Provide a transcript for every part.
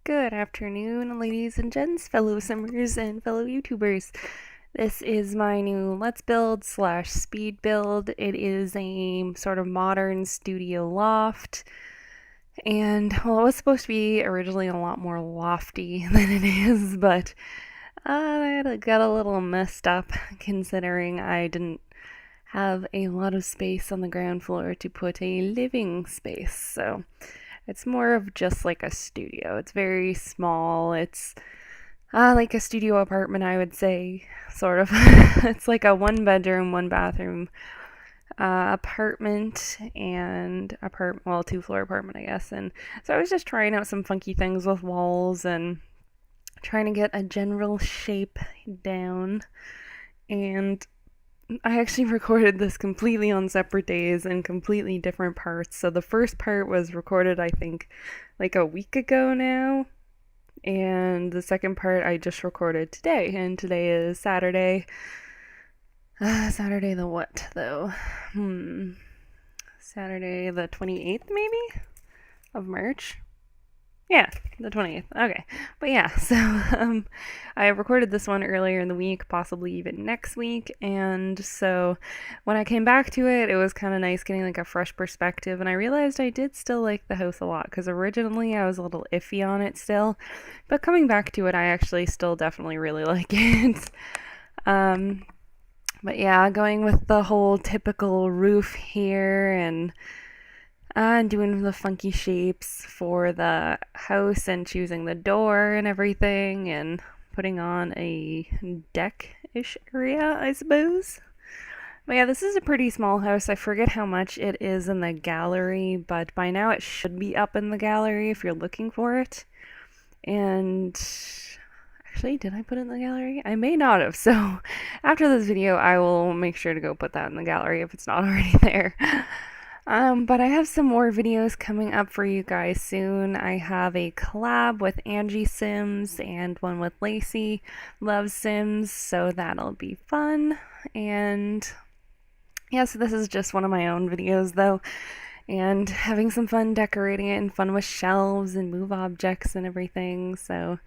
Good afternoon, ladies and gents, fellow simmers and fellow YouTubers. This is my new Let's Build slash speed build. It is a sort of modern studio loft. And, well, it was supposed to be originally a lot more lofty than it is, but it got a little messed up considering I didn't have a lot of space on the ground floor to put a living space. So it's more of just like a studio. It's very small. It's like a studio apartment, I would say, sort of. It's like a one bedroom, one bathroom apartment well, two floor apartment, I guess. And so I was just trying out some funky things with walls and trying to get a general shape down. And I actually recorded this completely on separate days and completely different parts. So the first part was recorded, I think, like a week ago now. And the second part I just recorded today. And today is Saturday. Saturday the what, though? Saturday the 28th, maybe? Of March? Yeah, the 20th. Okay. But yeah, so I recorded this one earlier in the week, possibly even next week. And so when I came back to it, it was kind of nice getting like a fresh perspective. And I realized I did still like the house a lot because originally I was a little iffy on it still. But coming back to it, I actually still definitely really like it. But yeah, going with the whole typical roof here and doing the funky shapes for the house and choosing the door and everything and putting on a deck-ish area, I suppose. But yeah, this is a pretty small house. I forget how much it is in the gallery, but by now it should be up in the gallery if you're looking for it. And actually, did I put it in the gallery? I may not have. So after this video, I will make sure to go put that in the gallery if it's not already there. But I have some more videos coming up for you guys soon. I have a collab with Angie Sims and one with Lacey Loves Sims, so that'll be fun. And yeah, so this is just one of my own videos though, and having some fun decorating it and fun with shelves and move objects and everything. So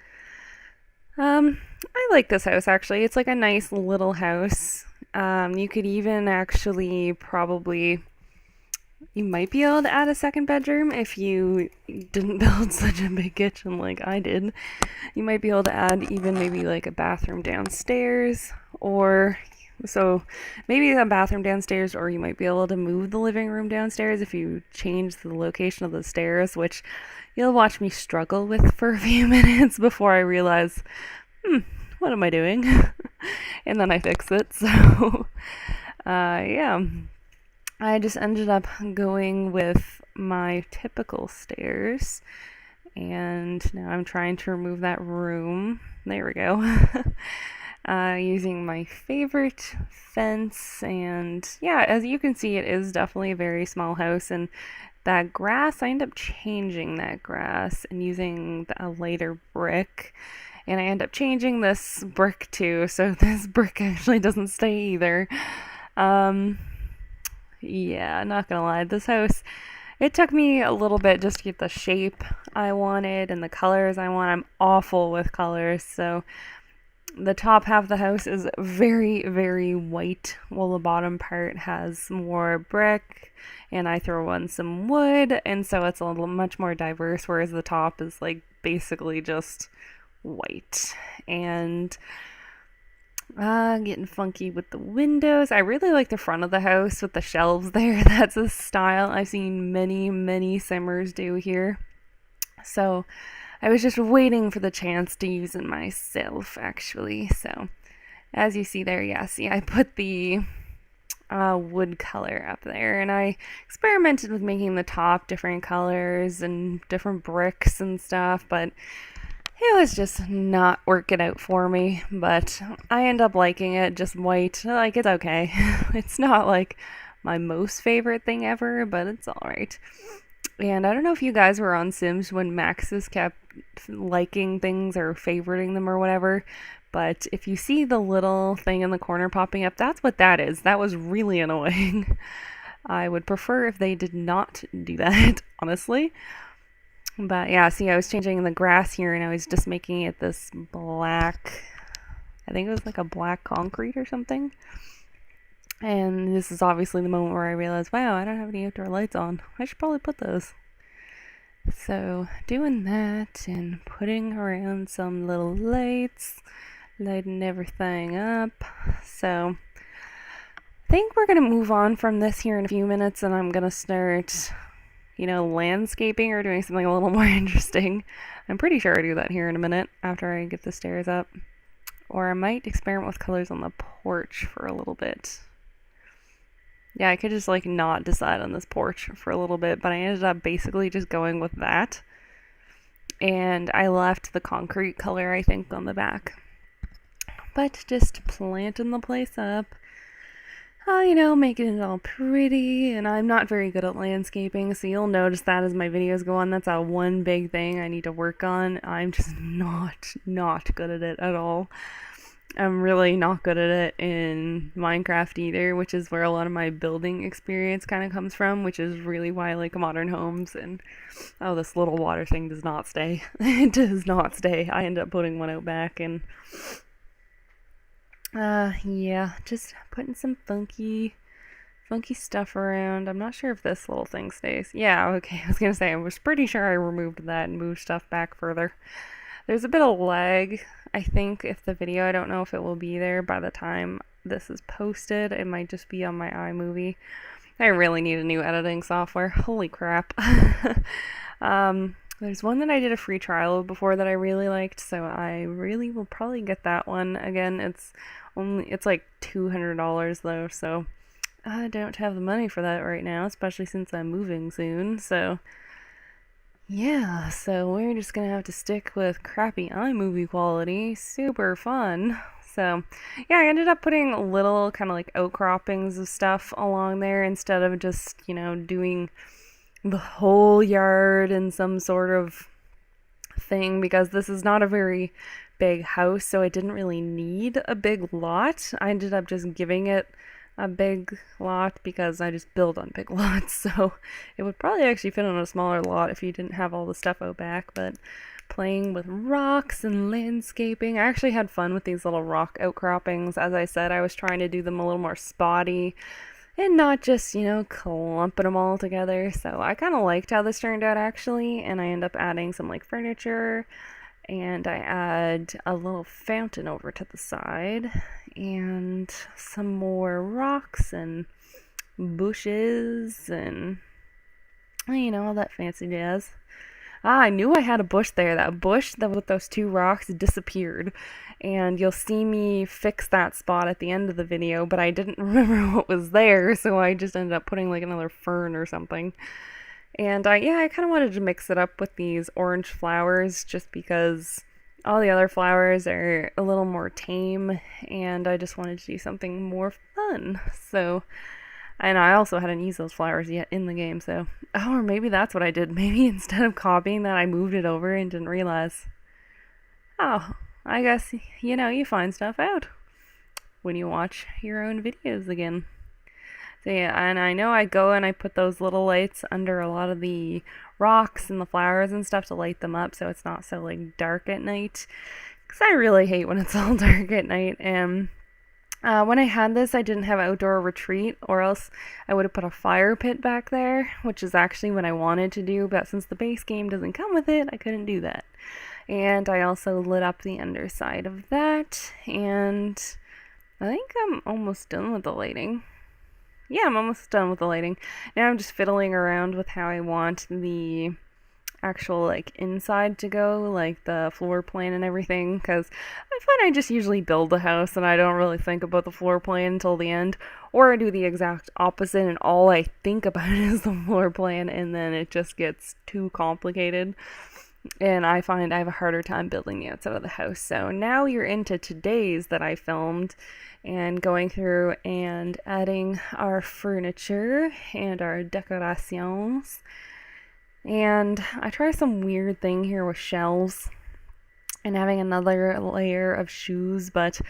I like this house actually. It's like a nice little house. You could even actually you might be able to add a second bedroom if you didn't build such a big kitchen like I did. You might be able to add even maybe like a bathroom downstairs, or so maybe a bathroom downstairs, or you might be able to move the living room downstairs if you change the location of the stairs, which you'll watch me struggle with for a few minutes before I realize, what am I doing? And then I fix it. So yeah. I just ended up going with my typical stairs, and now I'm trying to remove that room. There we go. Using my favorite fence, and yeah, as you can see, it is definitely a very small house, and that grass, I end up changing that grass and using a lighter brick, and I end up changing this brick too, so this brick actually doesn't stay either. Yeah, not gonna lie, this house, it took me a little bit just to get the shape I wanted and the colors I want. I'm awful with colors, so the top half of the house is very, very white, while the bottom part has more brick, and I throw in some wood, and so it's a little much more diverse, whereas the top is like basically just white. And getting funky with the windows. I really like the front of the house with the shelves there. That's a style I've seen many, many simmers do here. So I was just waiting for the chance to use it myself, actually. So as you see there, yeah, see, I put the wood color up there, and I experimented with making the top different colors and different bricks and stuff, but it was just not working out for me. But I end up liking it, just white. Like, it's okay. It's not like my most favorite thing ever, but it's alright. And I don't know if you guys were on Sims when Maxis kept liking things or favoriting them or whatever, but if you see the little thing in the corner popping up, that's what that is. That was really annoying. I would prefer if they did not do that, honestly. But yeah, see, I was changing the grass here and I was just making it this black, I think it was like a black concrete or something. And this is obviously the moment where I realized, wow, I don't have any outdoor lights on. I should probably put those. So doing that and putting around some little lights, lighting everything up. So I think we're going to move on from this here in a few minutes and I'm going to start, landscaping or doing something a little more interesting. I'm pretty sure I do that here in a minute after I get the stairs up. Or I might experiment with colors on the porch for a little bit. Yeah, I could just not decide on this porch for a little bit, but I ended up basically just going with that. And I left the concrete color, I think, on the back. But just planting the place up. Making it all pretty, and I'm not very good at landscaping, so you'll notice that as my videos go on. That's a one big thing I need to work on. I'm just not good at it at all. I'm really not good at it in Minecraft either, which is where a lot of my building experience kind of comes from, which is really why I like modern homes. And oh, this little water thing does not stay. It does not stay. I end up putting one out back, and yeah, just putting some funky stuff around. I'm not sure if this little thing stays. Yeah, okay, I was gonna say, I was pretty sure I removed that and moved stuff back further. There's a bit of lag, I think, if the video, I don't know if it will be there by the time this is posted. It might just be on my iMovie. I really need a new editing software. Holy crap. There's one that I did a free trial of before that I really liked, so I really will probably get that one again. It's like $200 though, so I don't have the money for that right now, especially since I'm moving soon. So yeah, so we're just gonna have to stick with crappy iMovie quality. Super fun. So yeah, I ended up putting little kind of outcroppings of stuff along there instead of just doing the whole yard in some sort of thing, because this is not a very big house, so it didn't really need a big lot. I ended up just giving it a big lot because I just build on big lots, so it would probably actually fit on a smaller lot if you didn't have all the stuff out back. But playing with rocks and landscaping, I actually had fun with these little rock outcroppings. As I said, I was trying to do them a little more spotty and not just, clumping them all together. So I kind of liked how this turned out, actually, and I end up adding some furniture, and I add a little fountain over to the side and some more rocks and bushes and all that fancy jazz. I knew I had a bush there. That bush that with those two rocks disappeared, and you'll see me fix that spot at the end of the video, but I didn't remember what was there, so I just ended up putting another fern or something. And I kind of wanted to mix it up with these orange flowers just because all the other flowers are a little more tame, and I just wanted to do something more fun. So, and I also hadn't used those flowers yet in the game, so, or maybe that's what I did. Maybe instead of copying that, I moved it over and didn't realize. Oh, I guess, you find stuff out when you watch your own videos again. So yeah, and I know I go and I put those little lights under a lot of the rocks and the flowers and stuff to light them up so it's not so dark at night. Because I really hate when it's all dark at night. And when I had this, I didn't have outdoor retreat, or else I would have put a fire pit back there, which is actually what I wanted to do, but since the base game doesn't come with it, I couldn't do that. And I also lit up the underside of that, and I think I'm almost done with the lighting. Yeah, I'm almost done with the lighting. Now I'm just fiddling around with how I want the actual inside to go, the floor plan and everything, because I find I just usually build the house and I don't really think about the floor plan until the end, or I do the exact opposite and all I think about is the floor plan, and then it just gets too complicated and I find I have a harder time building the outside of the house. So now you're into today's that I filmed and going through and adding our furniture and our decorations. And I try some weird thing here with shelves and having another layer of shoes, but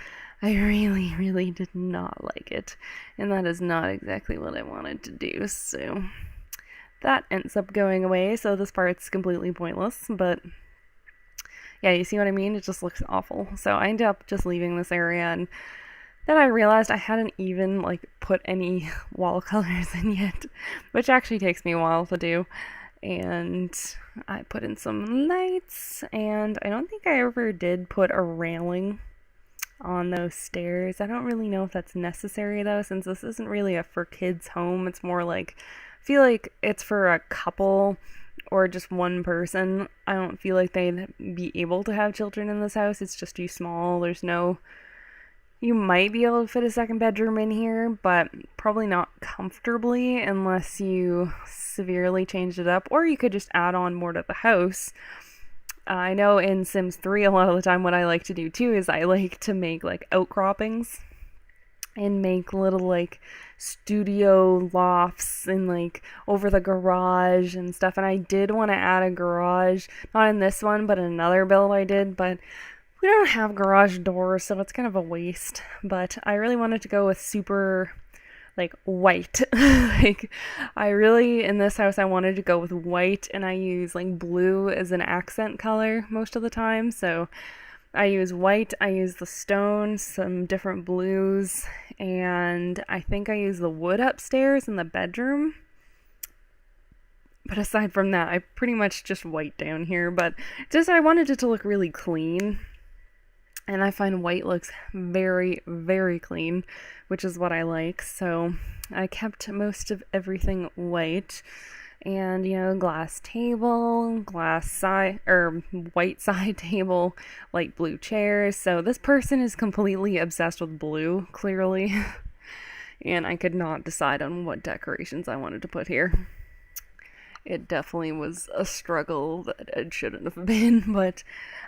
I really did not like it. And that is not exactly what I wanted to do. So that ends up going away, so this part's completely pointless, but yeah, you see what I mean? It just looks awful. So I ended up just leaving this area, and then I realized I hadn't even like put any wall colors in yet, which actually takes me a while to do. And I put in some lights, and I don't think I ever did put a railing on those stairs. I don't really know if that's necessary though, since this isn't really a for kids home. It's more like, I feel like it's for a couple or just one person. I don't feel like they'd be able to have children in this house. It's just too small. There's no, you might be able to fit a second bedroom in here, but probably not comfortably unless you severely changed it up, or you could just add on more to the house. I know in Sims 3 a lot of the time what I like to do too is I like to make like outcroppings and make little like studio lofts and like over the garage and stuff. And I did want to add a garage, not in this one, but in another build I did, but we don't have garage doors, so it's kind of a waste. But I really wanted to go with super like white. Like I really, in this house, I wanted to go with white, and I use like blue as an accent color most of the time. So I use white, I use the stone, some different blues, and I think I use the wood upstairs in the bedroom. But aside from that, I pretty much just white down here. But just I wanted it to look really clean. And I find white looks very, very clean, which is what I like. So I kept most of everything white. And, you know, glass table, glass side, or white side table, light blue chairs. So this person is completely obsessed with blue, clearly. And I could not decide on what decorations I wanted to put here. It definitely was a struggle that it shouldn't have been, but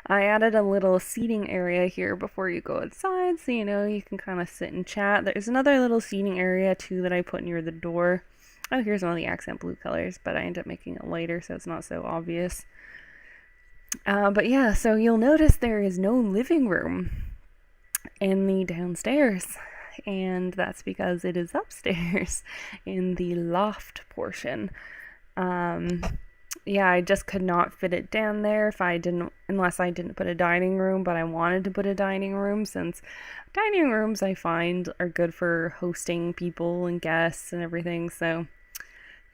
I added a little seating area here before you go outside, so you know you can kind of sit and chat. There's another little seating area too that I put near the door. Oh, here's one of the accent blue colors, but I ended up making it lighter so it's not so obvious. But yeah, so you'll notice there is no living room in the downstairs, and that's because it is upstairs in the loft portion. Yeah, I just could not fit it down there unless I didn't put a dining room, but I wanted to put a dining room since dining rooms I find are good for hosting people and guests and everything. So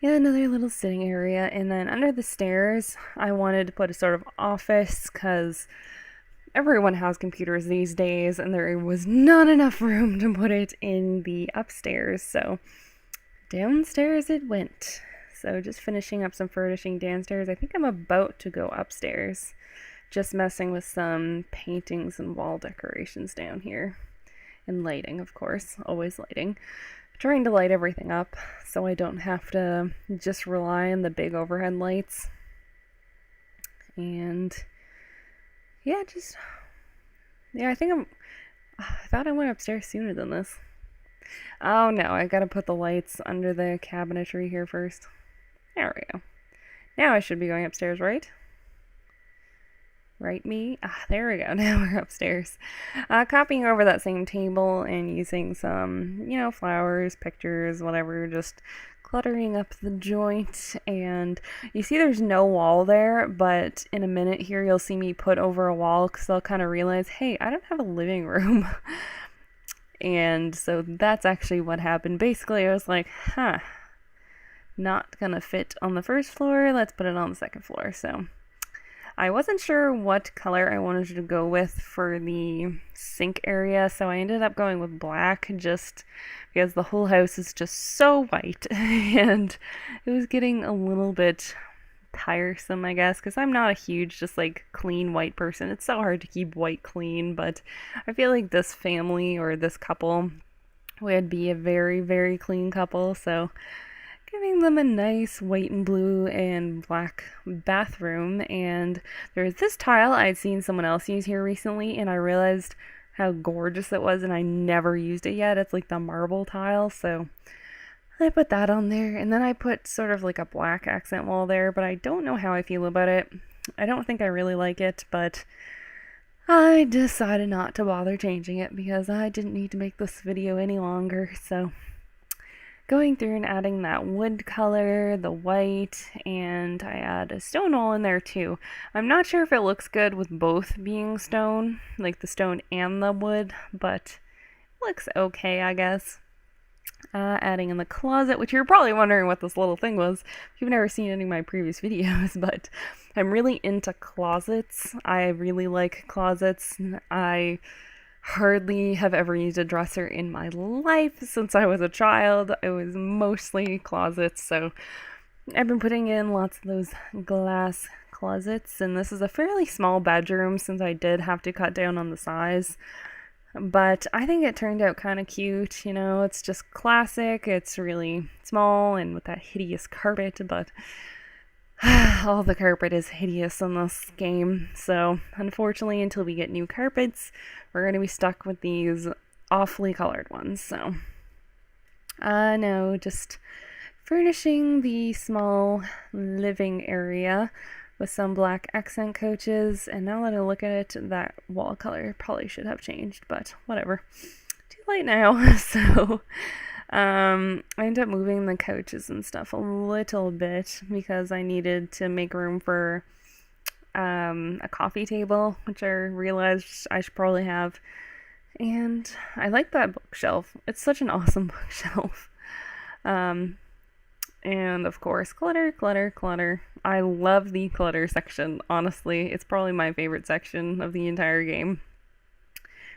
yeah, another little sitting area. And then under the stairs, I wanted to put a sort of office because everyone has computers these days and there was not enough room to put it in the upstairs. So downstairs it went. So just finishing up some furnishing downstairs. I think I'm about to go upstairs. Just messing with some paintings and wall decorations down here. And lighting, of course. Always lighting. Trying to light everything up so I don't have to just rely on the big overhead lights. And yeah, I thought I went upstairs sooner than this. Oh no, I gotta put the lights under the cabinetry here first. There we go. Now I should be going upstairs, right? Right, me? There we go. Now we're upstairs. Copying over that same table and using some, you know, flowers, pictures, whatever, just cluttering up the joint. And you see there's no wall there, but in a minute here you'll see me put over a wall because I'll kind of realize, hey, I don't have a living room. And so that's actually what happened. Basically, I was like, not gonna fit on the first floor, let's put it on the second floor. So I wasn't sure what color I wanted to go with for the sink area, so I ended up going with black just because the whole house is just so white and it was getting a little bit tiresome, I guess, because I'm not a huge just like clean white person. It's so hard to keep white clean, but I feel like this family or this couple would be a very, very clean couple, so giving them a nice white and blue and black bathroom. And there's this tile I'd seen someone else use here recently, and I realized how gorgeous it was, and I never used it yet. It's like the marble tile, so I put that on there. And then I put sort of like a black accent wall there, but I don't know how I feel about it. I don't think I really like it, but I decided not to bother changing it because I didn't need to make this video any longer. So going through and adding that wood color, the white, and I add a stone wall in there too. I'm not sure if it looks good with both being stone, like the stone and the wood, but it looks okay, I guess. Adding in the closet, which you're probably wondering what this little thing was if you've never seen any of my previous videos, but I'm really into closets. I really like closets. I hardly have ever used a dresser in my life since I was a child. It was mostly closets, so I've been putting in lots of those glass closets, and this is a fairly small bedroom since I did have to cut down on the size. But I think it turned out kind of cute, you know, it's just classic, it's really small and with that hideous carpet, but all the carpet is hideous in this game, so unfortunately until we get new carpets, we're going to be stuck with these awfully colored ones, so. No, just furnishing the small living area with some black accent couches, and now that I look at it, that wall color probably should have changed, but whatever. Too late now. So I ended up moving the couches and stuff a little bit because I needed to make room for a coffee table, which I realized I should probably have. And I like that bookshelf. It's such an awesome bookshelf. And of course, clutter, clutter, clutter. I love the clutter section, honestly. It's probably my favorite section of the entire game.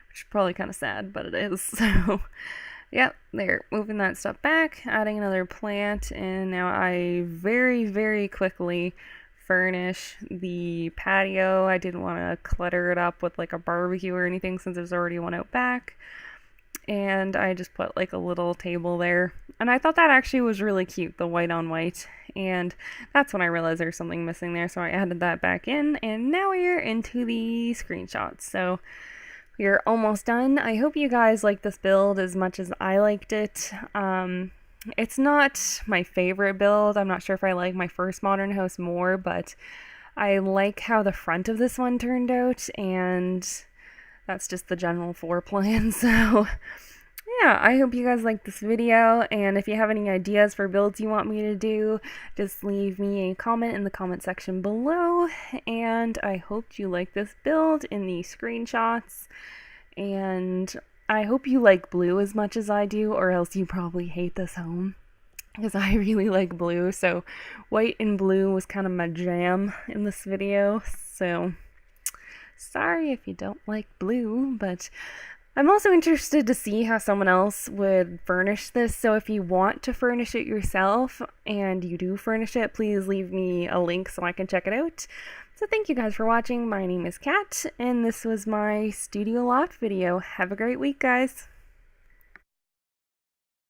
Which is probably kind of sad, but it is. So, yep, there. Moving that stuff back, adding another plant, and now I very, very quickly furnish the patio. I didn't want to clutter it up with like a barbecue or anything since there's already one out back. And I just put like a little table there, and I thought that actually was really cute, the white on white, and that's when I realized there's something missing there, so I added that back in, and now we're into the screenshots. So we're almost done. I hope you guys like this build as much as I liked it. It's not my favorite build. I'm not sure if I like my first modern house more, but I like how the front of this one turned out, and that's just the general floor plan. So yeah, I hope you guys like this video, and if you have any ideas for builds you want me to do, just leave me a comment in the comment section below, and I hope you like this build in the screenshots, and I hope you like blue as much as I do, or else you probably hate this home, because I really like blue, so white and blue was kind of my jam in this video, so sorry if you don't like blue, but I'm also interested to see how someone else would furnish this, so if you want to furnish it yourself and you do furnish it, please leave me a link so I can check it out. So thank you guys for watching. My name is Kat, and this was my Studio Loft video. Have a great week, guys.